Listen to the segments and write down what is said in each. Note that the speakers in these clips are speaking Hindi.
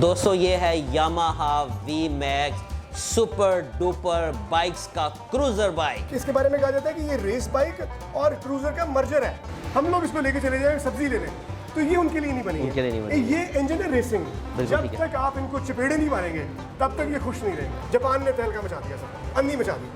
दोस्तों ये है Yamaha V Max super duper bikes का क्रूजर बाइक। इसके बारे में कहा जाता है कि ये रेस बाइक और क्रूजर का मर्जर है। हम लोग इसको लेके चले जाएं सब्जी लेने, तो ये उनके लिए नहीं बनी उनके लिए नहीं है। बनी। ये इंजन है रेसिंग। जब तक आप इनको चपेड़े नहीं मारेंगे तब तक ये खुश नहीं रहेंगे। जापान ने तहलका मचा दिया, सब अंधी मचा दी।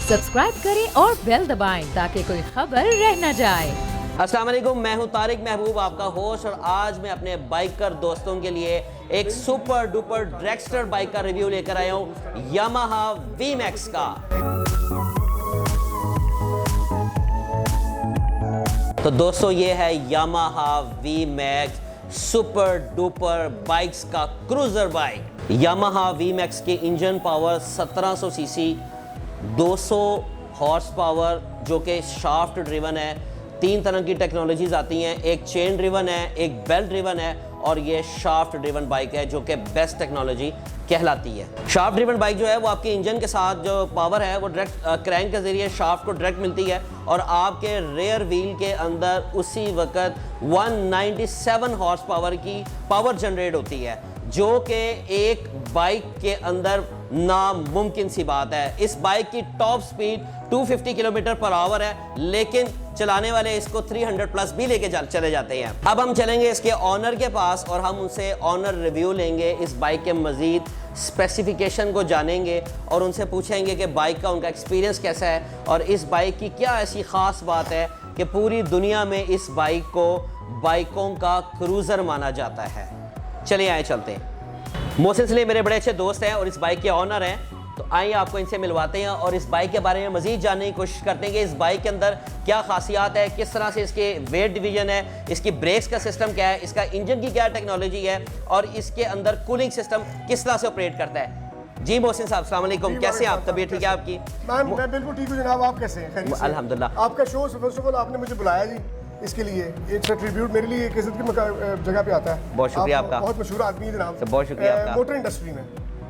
सब्सक्राइब करें और बेल दबाएं ताकि कोई खबर रह न जाए। अस्सलाम वालेकुम, मैं हूं तारिक महबूब, आपका होस्ट, और आज मैं अपने बाइकर दोस्तों के लिए एक सुपर डुपर ड्रैगस्टर बाइक का रिव्यू लेकर आया हूं यामाहा वी मैक्स का। तो दोस्तों ये है Yamaha V Max super duper bikes का cruiser bike. Yamaha V Max के engine power 1700 cc, 200 horsepower जो कि शाफ्ट ड्रिवन है। 3 तरह की टेक्नोलॉजीज आती हैं, एक चेन ड्रिवन है, एक बेल्ट ड्रिवन है और ये शाफ्ट ड्रिवन बाइक है जो कि बेस्ट टेक्नोलॉजी कहलाती है। शाफ्ट ड्रिवन बाइक जो है वो आपके इंजन के साथ जो पावर है वो डायरेक्ट क्रैंक के ज़रिए शाफ्ट को डायरेक्ट मिलती है और आपके रेयर व्हील के अंदर उसी वक्त 197 हॉर्स पावर की पावर जनरेट होती है, जो कि एक बाइक के अंदर नामुमकिन सी बात है। इस बाइक की top speed 250 kilometre per hour है, लेकिन चलाने वाले इसको 300 प्लस भी लेके चले जाते हैं। अब हम चलेंगे इसके ऑनर के पास और हम उनसे ऑनर रिव्यू लेंगे, इस बाइक के मज़ीद स्पेसिफिकेशन को जानेंगे और उनसे पूछेंगे कि बाइक का उनका एक्सपीरियंस कैसा है और इस बाइक की क्या ऐसी ख़ास बात है कि पूरी दुनिया में इस बाइक को बाइकों का क्रूज़र माना जाता है। चलिए आए चलते हैं। मोहसिन सलीम मेरे बड़े अच्छे दोस्त हैं और इस बाइक के ऑनर हैं, तो आइए आपको इनसे मिलवाते हैं और इस बाइक के बारे में मज़ीद जानने की कोशिश करते हैं कि इस बाइक के अंदर क्या खासियत है, किस तरह से इसके वेट डिवीजन है, इसकी ब्रेक्स का सिस्टम क्या है, इसका इंजन की क्या टेक्नोलॉजी है और इसके अंदर कूलिंग सिस्टम किस तरह से ऑपरेट करता है। जी मोहसिन साहब, अस्सलाम वालेकुम, कैसे हैं आप? तबीयत ठीक है आपकी? मैं बिल्कुल ठीक हूँ जनाब, आप कैसे हैं? अल्हम्दुलिल्लाह। आपका शो फर्स्ट ऑफ ऑल आपने मुझे बुलाया जी, इसके लिए इट्स अ ट्रिब्यूट, मेरे लिए एक इज्जत की जगह पे आता है। बहुत शुक्रिया आपका, बहुत मशहूर आदमी है जनाब। बहुत शुक्रिया आपका। मोटर इंडस्ट्री में,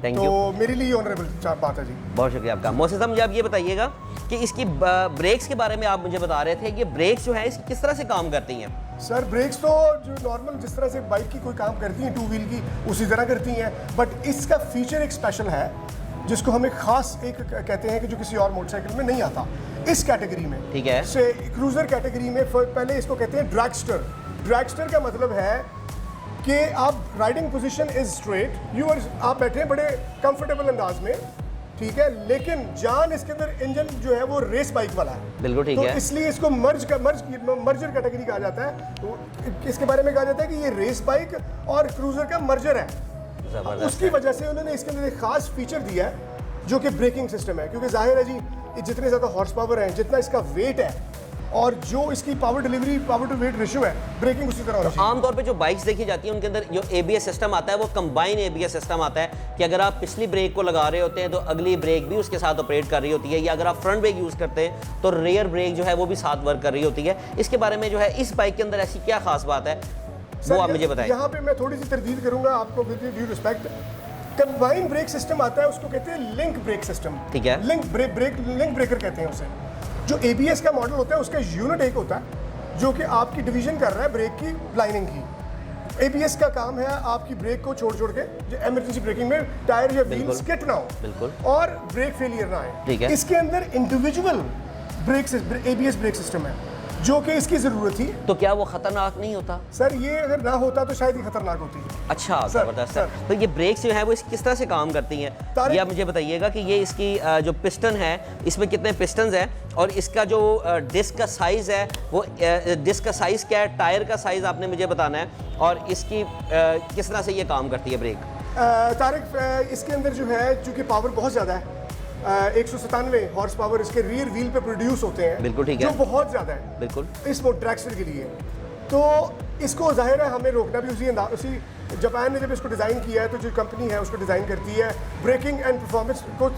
थैंक तो यू। मेरे लिए ऑनरेबल बात है जी। बहुत शुक्रिया आपका। मोहसिन साहब मुझे आप ये बताइएगा कि इसकी ब्रेक्स के बारे में आप मुझे बता रहे थे कि ब्रेक्स जो है इसकी किस तरह से काम करती हैं? सर ब्रेक्स तो जो नॉर्मल जिस तरह से बाइक की कोई काम करती हैं 2 व्हील की उसी तरह करती हैं, बट इसका फीचर एक स्पेशल है जिसको हम एक खास एक कहते हैं कि जो किसी और मोटरसाइकिल में नहीं आता इस कैटेगरी में। ठीक है, से क्रूजर कैटेगरी में पहले इसको कहते हैं ड्रैगस्टर। ड्रैगस्टर का मतलब है कि आप राइडिंग पोजीशन इज स्ट्रेट, आप बैठे हैं बड़े कंफर्टेबल अंदाज में, ठीक है, लेकिन जान इसके अंदर इंजन जो है वो रेस बाइक वाला है। बिल्कुल ठीक है, है। इसलिए इसको मर्जर कैटेगरी कहा जाता है। तो इसके बारे में कहा जाता है कि ये रेस बाइक और क्रूजर का मर्जर है। उसकी वजह से उन्होंने इसके अंदर एक खास फीचर दिया है जो कि ब्रेकिंग सिस्टम है, क्योंकि जाहिर है जी जितने ज़्यादा हॉर्स पावर है, जितना इसका वेट है और जो इसकी power delivery, power to weight ratio है, ब्रेकिंग उसी तरह होनी चाहिए। आमतौर पे जो बाइक्स देखी जाती हैं उनके अंदर जो ABS सिस्टम आता है वो कंबाइन ABS सिस्टम आता है कि अगर आप पिछली ब्रेक को लगा रहे होते हैं तो अगली ब्रेक भी उसके साथ ऑपरेट कर रही होती है, या अगर आप फ्रंट ब्रेक यूज़ करते हैं तो रेयर ब्रेक जो है वो भी साथ वर्क कर रही होती है। इसके बारे में जो है इस बाइक के अंदर ऐसी क्या खास बात है वो आप मुझे बताएं। यहाँ पे मैं थोड़ी सी तरदीद करूँगा आपको, with due respect. Combine brake system आता है, उसको कहते हैं लिंक ब्रेक सिस्टम। ठीक है, लिंक ब्रेकर कहते हैं उसे। जो ABS का मॉडल होता है उसका यूनिट एक होता है जो कि आपकी डिवीजन कर रहा है ब्रेक की लाइनिंग की। ABS का काम है आपकी ब्रेक को छोड़ के जो इमरजेंसी ब्रेकिंग में टायर या व्हील स्किट ना हो और ब्रेक फेलियर ना आए। इसके अंदर इंडिविजुअल ABS ब्रेक सिस्टम है जो कि इसकी जरूरत थी। तो क्या वो खतरनाक नहीं होता? सर ये अगर ना होता तो शायद ही खतरनाक होती। अच्छा, जबरदस्त सर। तो ये ब्रेक्स जो है वो किस तरह से काम करती हैं ये आप मुझे बताइएगा कि ये इसकी जो पिस्टन है इसमें कितने पिस्टन्स हैं और इसका जो डिस्क का साइज़ है वो डिस्क का साइज़ क्या है, टायर का साइज़ आपने मुझे बताना है और इसकी किस तरह से ये काम करती है ब्रेक। तारिक इसके अंदर जो है चूँकि पावर बहुत ज़्यादा है, 197 हॉर्स पावर इसके रियर व्हील पे प्रोड्यूस होते हैं। बिल्कुल ठीक है, जो बहुत ज़्यादा है बिल्कुल इस ट्रैक्टर के लिए। तो इसको जाहिर है हमें रोकना भी उसी जापान ने जब इसको डिज़ाइन किया है तो जो कंपनी है उसको डिज़ाइन करती है ब्रेकिंग एंड परफॉर्मेंस को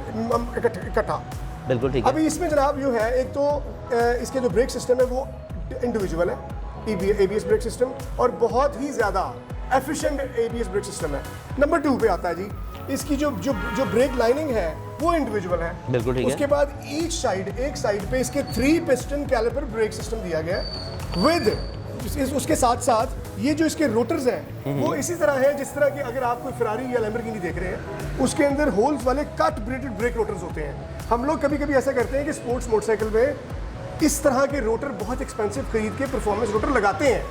इकट्ठा। बिल्कुल ठीक है। अभी इसमें जनाब जो है एक तो इसके जो ब्रेक सिस्टम है वो इंडिविजुअल है ABS ब्रेक सिस्टम और बहुत ही ज़्यादा एफिशिएंट ABS ब्रेक सिस्टम है। नंबर 2 पे आता है जी इसकी जो ब्रेक लाइनिंग है वो इंडिविजुअल है। बिल्कुल ठीक है। उसके बाद एक साइड पे इसके 3 पिस्टन कैलिपर ब्रेक सिस्टम दिया गया है विद उसके साथ साथ ये जो इसके रोटर्स हैं वो इसी तरह हैं जिस तरह के अगर आप कोई फरारी या लैम्बोर्गिनी देख रहे हैं, उसके अंदर होल्स वाले कट ब्रेडेड ब्रेक रोटर्स होते हैं। हम लोग कभी कभी ऐसा करते हैं कि स्पोर्ट्स मोटरसाइकिल में इस तरह के रोटर बहुत एक्सपेंसिव खरीद के परफॉर्मेंस रोटर लगाते हैं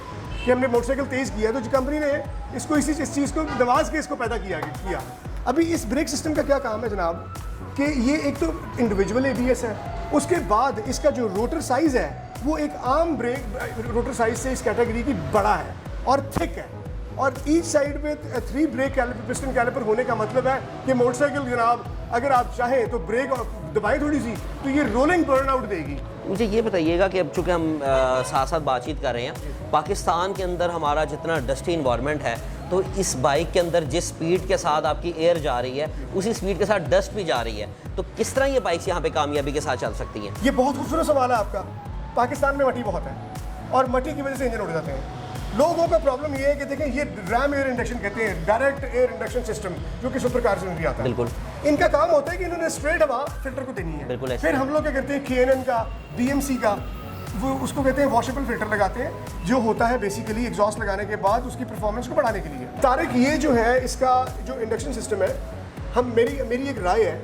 कि हमने मोटरसाइकिल तेज़ किया तो जो कंपनी ने इसको इस चीज़ को नवाज के इसको पैदा किया। अभी इस ब्रेक सिस्टम का क्या काम है जनाब कि ये एक तो इंडिविजुअल ABS है, उसके बाद इसका जो रोटर साइज़ है वो एक आम ब्रेक रोटर साइज से इस कैटेगरी की बड़ा है और थिक है, और ईच साइड में 3 ब्रेक पिस्टन कैलिपर होने का मतलब है कि मोटरसाइकिल जनाब अगर आप चाहें तो ब्रेक दबाएं थोड़ी सी तो ये रोलिंग बर्नआउट देगी। मुझे ये बताइएगा कि अब चूँकि हम साथ साथ बातचीत कर रहे हैं, पाकिस्तान के अंदर हमारा जितना डस्टी इन्वायरमेंट है, तो इस बाइक के अंदर जिस स्पीड के साथ आपकी एयर जा रही है उसी स्पीड के साथ डस्ट भी जा रही है, तो किस तरह ये बाइक्स यहाँ पे कामयाबी के साथ चल सकती हैं? ये बहुत खूबसूरत सवाल है आपका। पाकिस्तान में मट्टी बहुत है और मट्टी की वजह से इंजन उड़ जाते हैं। लोगों का प्रॉब्लम ये है कि देखें, ये रैम एयर इंडक्शन कहते हैं, डायरेक्ट एयर इंडक्शन सिस्टम, जो कि सुपर कार्स में भी आता है। बिल्कुल। इनका काम होता है कि इन्होंने स्ट्रेट हवा फिल्टर को देनी है। बिल्कुल ऐसे। फिर हम लोग क्या करते हैं, KNN का, BMC का, वो उसको कहते हैं वॉशेबल फिल्टर लगाते हैं, जो होता है बेसिकली एग्जॉस्ट लगाने के बाद उसकी परफॉर्मेंस को बढ़ाने के लिए। तारिक, ये जो है इसका जो इंडक्शन सिस्टम है, मेरी एक राय है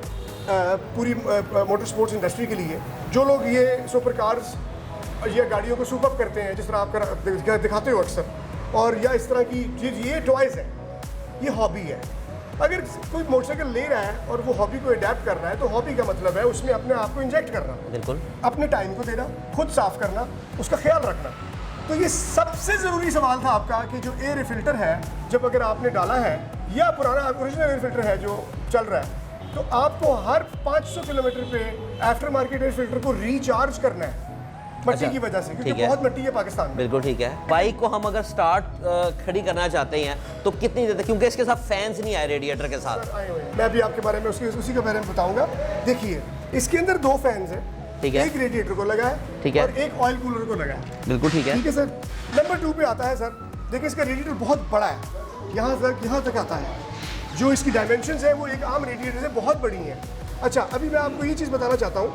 पूरी मोटर स्पोर्ट्स इंडस्ट्री के लिए, जो लोग ये सुपर कार्स या गाड़ियों को सुपर करते हैं जिस तरह आप दिखाते हो अक्सर, और या इस तरह की चीज़, ये टॉयज़ है, ये हॉबी है। अगर कोई मोटरसाइकिल ले रहा है और वो हॉबी को अडेप्ट कर रहा है, तो हॉबी का मतलब है उसमें अपने आप को इंजेक्ट करना, बिल्कुल अपने टाइम को देना, खुद साफ करना, उसका ख्याल रखना। तो ये सबसे ज़रूरी सवाल था आपका कि जो एयर फिल्टर है, जब अगर आपने डाला है या पुराना ओरिजिनल एयर फिल्टर है जो चल रहा है, तो आपको हर 500 किलोमीटर पे आफ्टर मार्केट एयर फिल्टर को रिचार्ज करना है मट्टी की वजह से, क्योंकि बहुत मट्टी है पाकिस्तान में। बिल्कुल ठीक है। बाइक को हम अगर स्टार्ट खड़ी करना चाहते हैं तो कितनी देर तक, क्योंकि इसके साथ फैंस नहीं आए रेडिएटर के साथ? मैं भी आपके बारे में उसी के बारे में बताऊंगा। देखिए, इसके अंदर 2 फैंस हैं, ठीक है, एक रेडिएटर को लगा है, ठीक है, और एक ऑयल कूलर को लगा है। बिल्कुल ठीक है, ठीक है सर। नंबर 2 पे आता है सर, देखिए इसका रेडिएटर बहुत बड़ा है, यहाँ तक आता है। जो इसकी डायमेंशंस है वो एक आम रेडिएटर से बहुत बड़ी हैं। अच्छा, अभी मैं आपको ये चीज़ बताना चाहता हूँ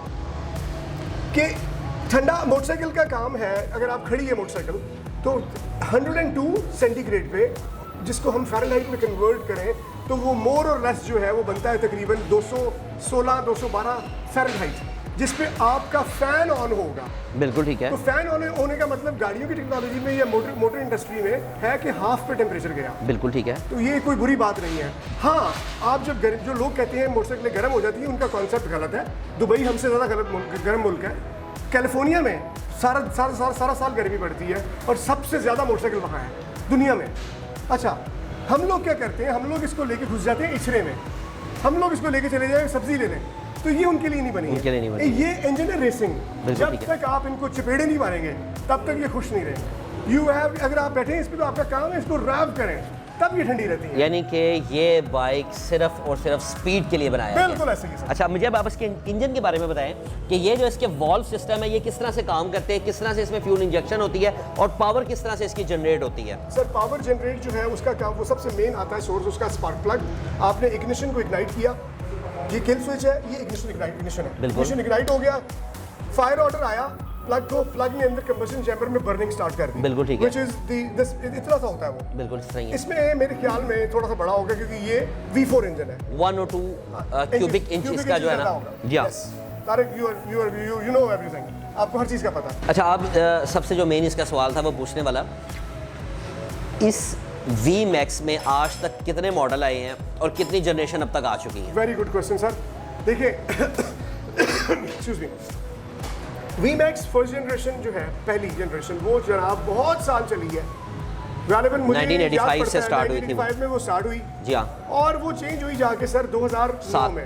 कि ठंडा मोटरसाइकिल का काम है, अगर आप खड़ी है मोटरसाइकिल तो 102 सेंटीग्रेड पे, जिसको हम फ़ारेनहाइट में कन्वर्ट करें तो वो मोर और लेस जो है वो बनता है तकरीबन 216-212 फ़ारेनहाइट, जिस पे आपका फ़ैन ऑन होगा। बिल्कुल ठीक है। तो फ़ैन ऑन होने का मतलब गाड़ियों की टेक्नोलॉजी में या मोटर इंडस्ट्री में है कि हाफ पे टेम्परेचर गया। बिल्कुल ठीक है। तो ये कोई बुरी बात नहीं है। हाँ, आप जब जो लोग कहते हैं मोटरसाइकिलें गर्म हो जाती है, उनका कॉन्सेप्ट गलत है। दुबई हमसे ज़्यादा गर्म मुल्क है। कैलिफोर्निया में सारा साल गर्मी पड़ती है और सबसे ज़्यादा मोटरसाइकिल वहाँ है दुनिया में। अच्छा, हम लोग क्या करते हैं, हम लोग इसको लेके घुस जाते हैं इचरे में, हम लोग इसको लेके चले जाए सब्जी लेने, तो ये उनके लिए नहीं बनी है। ये इंजन है रेसिंग। जब तक आप इनको चपेड़े नहीं मारेंगे तब तक ये खुश नहीं रहेंगे। अगर आप बैठे हैं इस पर तो आपका काम है इसको रैव करें, तब ये ठंडी रहती है। यानी कि ये बाइक सिर्फ और सिर्फ स्पीड के लिए बनाया है। बिल्कुल ऐसे ही। अच्छा, मुझे अब आप इसके इंजन के बारे में बताएं कि ये जो इसके वॉल्व सिस्टम है ये किस तरह से काम करते हैं, किस तरह से इसमें फ्यूल इंजेक्शन होती है और पावर किस तरह से इसकी जनरेट होती है? सर, पावर जनरेट जो है उसका काम, वो सबसे मेन आता है सोर्स उसका स्पार्क प्लग। आपने इग्निशन को इग्नाइट किया, ये किल स्विच है, ये इग्निशन है। इग्निशन इग्नाइट हो गया, फायर ऑर्डर आया, प्लग ने अंदर कंबशन चैम्बर में बर्निंग स्टार्ट कर दी। बिल्कुल ठीक है। व्हिच इज इतना सा होता है वो। बिल्कुल सही है। इसमें मेरे ख्याल में थोड़ा सा बड़ा होगा क्योंकि ये V4 इंजन है। 1 और 2 क्यूबिक इंच इसका जो है ना। जी हाँ। तारिक, you know everything, आपको हर चीज़ का पता है। अच्छा, अब सबसे जो मेन इसका सवाल था वो पूछने वाला, इस V-Max में आज तक कितने मॉडल आए हैं और कितनी जनरेशन अब तक आ चुकी है? Very good question sir. देखिए, excuse me, V-Max first generation जो है, पहली जनरेशन, वो जनाब बहुत साल चली है। गालिबन मुझे 1985 से स्टार्ट हुई थी। 1985 में वो स्टार्ट हुई। जी हाँ। और वो चेंज हुई जाके सर 2009 में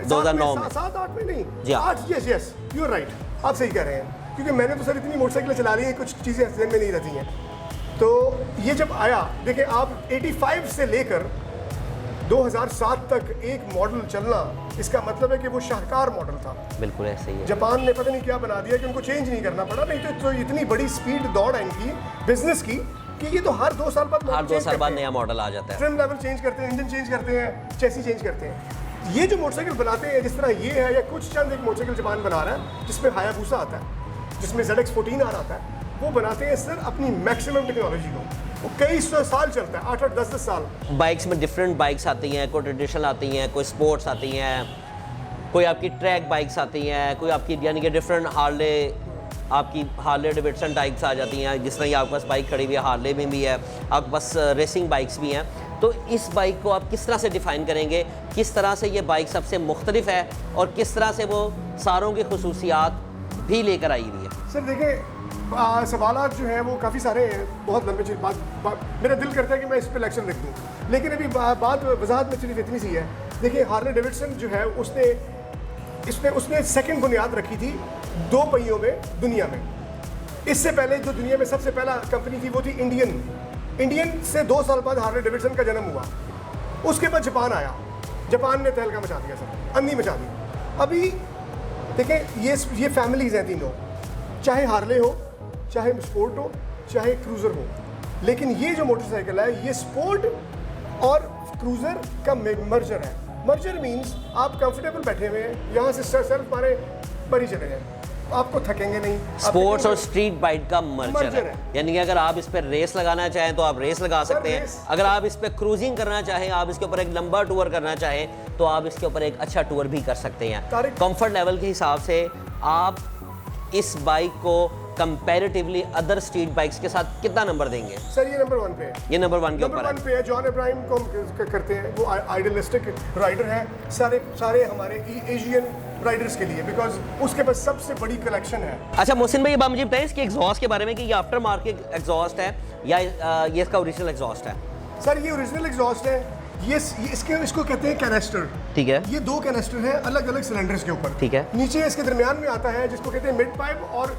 2009 में 7-8 में नहीं, जी हाँ। 8, यस यू आर राइट, आप सही कह रहे हैं। क्योंकि मैंने तो सर इतनी मोटरसाइकिलें चला ली हैं, कुछ चीज़ें एक्सीडेंट में नहीं रहती हैं। तो ये जब आया, देखिए आप 85 से लेकर 2007 तक एक मॉडल चलना, इसका मतलब है कि वो शाहकार मॉडल था। बिल्कुल ऐसे ही है। जापान ने पता नहीं क्या बना दिया कि उनको चेंज नहीं करना पड़ा, नहीं तो इतनी बड़ी स्पीड दौड़ है इनकी बिजनेस की कि ये तो हर 2 साल बाद नया मॉडल आ जाता है। ट्रिम लेवल चेंज करते हैं, इंजन चेंज करते हैं, चेसी चेंज करते हैं। ये जो मोटरसाइकिल बनाते हैं, जिस तरह ये है, या कुछ चंद एक मोटरसाइकिल जापान बना रहा है जिसमें हायाबुसा आता है, जिसमें ZX14R आता है, वो बनाते हैं सर अपनी मैक्सिमम टेक्नोलॉजी को। वो कई सौ साल चलता है, 8-8, 10-10 साल। बाइक्स में डिफरेंट बाइक्स आती हैं, कोई ट्रेडिशनल आती हैं, कोई स्पोर्ट्स आती हैं, कोई आपकी ट्रैक बाइक्स आती हैं, कोई आपकी यानी कि डिफरेंट आपकी हार्ले डेविडसन टाइप्स आ जाती हैं। जिस तरह ये आपके पास बाइक खड़ी हुई है, हार्ले में भी है, आपके पास रेसिंग बाइक्स भी हैं। तो इस बाइक को आप किस तरह से डिफ़ाइन करेंगे, किस तरह से ये बाइक सबसे मुख्तलिफ है और किस तरह से वो सारों की खसूसियात भी लेकर आई हुई है? सर देखिए, सवालात जो हैं वो काफ़ी सारे हैं, बहुत लंबे चल बात मेरा दिल करता है कि मैं इस पर लेक्चर लिख दूँ, लेकिन अभी बात वजाहत में सिर्फ इतनी सी है। देखिए, हार्ले डेविडसन जो है उसने सेकंड बुनियाद रखी थी 2 पहियों में दुनिया में। इससे पहले जो दुनिया में सबसे पहला कंपनी थी वो थी इंडियन से 2 साल बाद हार्ले डेविडसन का जन्म हुआ। उसके बाद जापान आया, जापान ने तहलका मचा दिया, सर अंधी मचा दी। अभी देखें, ये फैमिलीज हैं तीनों, चाहे हार्ले हो, चाहे स्पोर्ट हो, चाहे क्रूज़र हो, लेकिन ये जो मोटरसाइकिल है ये स्पोर्ट और क्रूज़र का मर्जर है। मर्जर मीन्स आप कंफर्टेबल बैठे हुए हैं, यहाँ से सिर्फ हमारे पर ही चले जाए, आपको थकेंगे नहीं। स्पोर्ट्स और स्ट्रीट बाइक का मर्जर है। यानी कि अगर आप इस पर रेस लगाना चाहें तो आप रेस लगा सकते हैं, अगर आप इस पर क्रूजिंग करना चाहें, आप इसके ऊपर एक लंबा टूर करना चाहें तो आप इसके ऊपर एक अच्छा टूर भी कर सकते हैं। कंफर्ट लेवल के हिसाब से आप इस बाइक को कंपैरेटिवली अदर स्ट्रीट बाइक्स के साथ कितना नंबर देंगे? सर ये नंबर 1 पे है। ये नंबर 1 के ऊपर है। नंबर 1 पे है। जॉन इब्राहिम को करते हैं, वो आइडियलिस्टिक राइडर है सारे हमारे एशियन राइडर्स के लिए, बिकॉज उसके पास सबसे बड़ी कलेक्शन है। अच्छा मोहसिन भाई, ये बात मुझे बताएं इसके एग्जॉस्ट के बारे में कि ये आफ्टर मार्केट एग्जॉस्ट है या ये इसका ओरिजिनल एग्जॉस्ट है? सर ये ओरिजिनल एग्जॉस्ट है। ये इसको कहते हैं कैनेस्टर। ठीक है। ये 2 कैनेस्टर हैं अलग अलग सिलेंडर्स के ऊपर। ठीक है। नीचे इसके दरमियान में आता है जिसको कहते हैं मिड पाइप और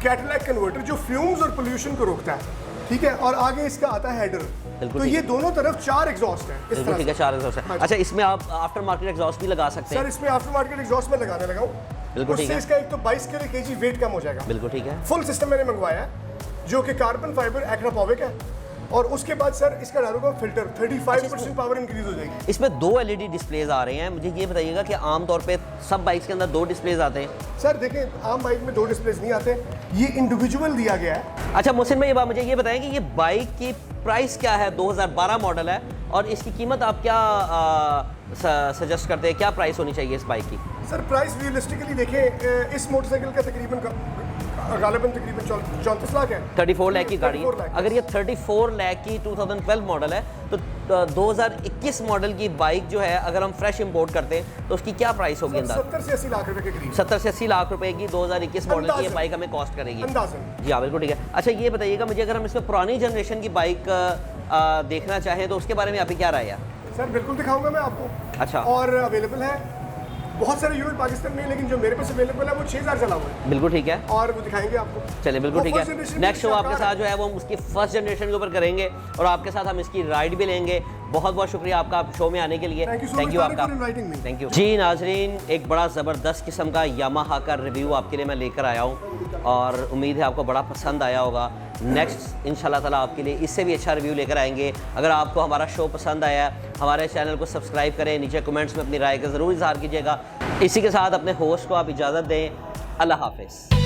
कैटलैक कन्वर्टर, जो फ्यूम्स और पोल्यूशन को रोकता है। ठीक है। और आगे इसका आता है हेडर। तो ये दोनों तरफ 4 एग्जॉस्ट हैं। बिल्कुल ठीक है, 4 एग्जॉस्ट है। अच्छा, इसमें आप आफ्टर मार्केट एग्जॉस्ट भी लगा सकते हैं? सर इसमें आफ्टर मार्केट एग्जॉस्ट में लगाने लगा हूं। बिल्कुल ठीक है। इसका एक तो 22 kg वेट कम हो जाएगा। बिल्कुल ठीक है। फुल सिस्टम मैंने मंगवाया है जो कि कार्बन फाइबर एक्रापोविक है, और उसके बाद सर इसका डालूंगा फिल्टर, 35% पावर इंक्रीज हो जाएगी। इसमें 2 LED डिस्प्लेज आ रहे हैं। मुझे ये बताइएगा कि आमतौर पे सब बाइक्स के अंदर 2 डिस्प्लेज आते हैं? सर देखें, आम बाइक में 2 डिस्प्लेज नहीं आते, ये इंडिविजुअल दिया गया है। अच्छा मोहसिन भाई, मुझे ये बताएं कि ये बाइक की प्राइस क्या है? 2012 मॉडल है और इसकी कीमत आप क्या सजेस्ट करते हैं, क्या प्राइस होनी चाहिए इस बाइक की? सर प्राइस रियलिस्टिकली देखें, इस मोटरसाइकिल का तकरीबन 34 लाख है। 34 लाख की गाड़ी। 34 लाख। अगर ये 34 लाख की 2012 मॉडल है तो 2021 मॉडल की बाइक जो है अगर हम फ्रेश इंपोर्ट करते हैं तो उसकी क्या प्राइस होगी? अंदाज़ 70 से 80 लाख रुपए के करीब। 70 से 80 लाख रुपए की 2021 मॉडल की ये बाइक हमें कॉस्ट करेगी। अंदाज़न। जी हाँ, बिल्कुल ठीक है। अच्छा ये बताइएगा मुझे, अगर हम इसमें पुरानी जनरेशन की बाइक देखना चाहें तो उसके बारे में आपकी क्या राय है? सर बिल्कुल दिखाऊंगा मैं आपको। अच्छा। और अवेलेबल है बहुत सारे यूनिट पाकिस्तान में, लेकिन जो मेरे पास अवेलेबल है वो 6000 चला हुआ है। बिल्कुल ठीक है। और वो दिखाएंगे आपको। चलिए बिल्कुल ठीक है। नेक्स्ट शो आपके साथ जो है वो हम उसकी फर्स्ट जनरेशन के ऊपर करेंगे और आपके साथ हम इसकी राइड भी लेंगे। बहुत बहुत शुक्रिया आपका आप शो में आने के लिए। थैंक यू आपका। थैंक यू जी। नाजरीन, एक बड़ा ज़बरदस्त किस्म का यामाहा का रिव्यू आपके लिए मैं लेकर आया हूँ और उम्मीद है आपको बड़ा पसंद आया होगा। नेक्स्ट इंशाल्लाह ताला आपके लिए इससे भी अच्छा रिव्यू लेकर आएंगे। अगर आपको हमारा शो पसंद आया है, हमारे चैनल को सब्सक्राइब करें, नीचे कमेंट्स में अपनी राय का ज़रूर इज़हार कीजिएगा। इसी के साथ अपने होस्ट को आप इजाज़त दें। अल्लाह हाफ़िज़।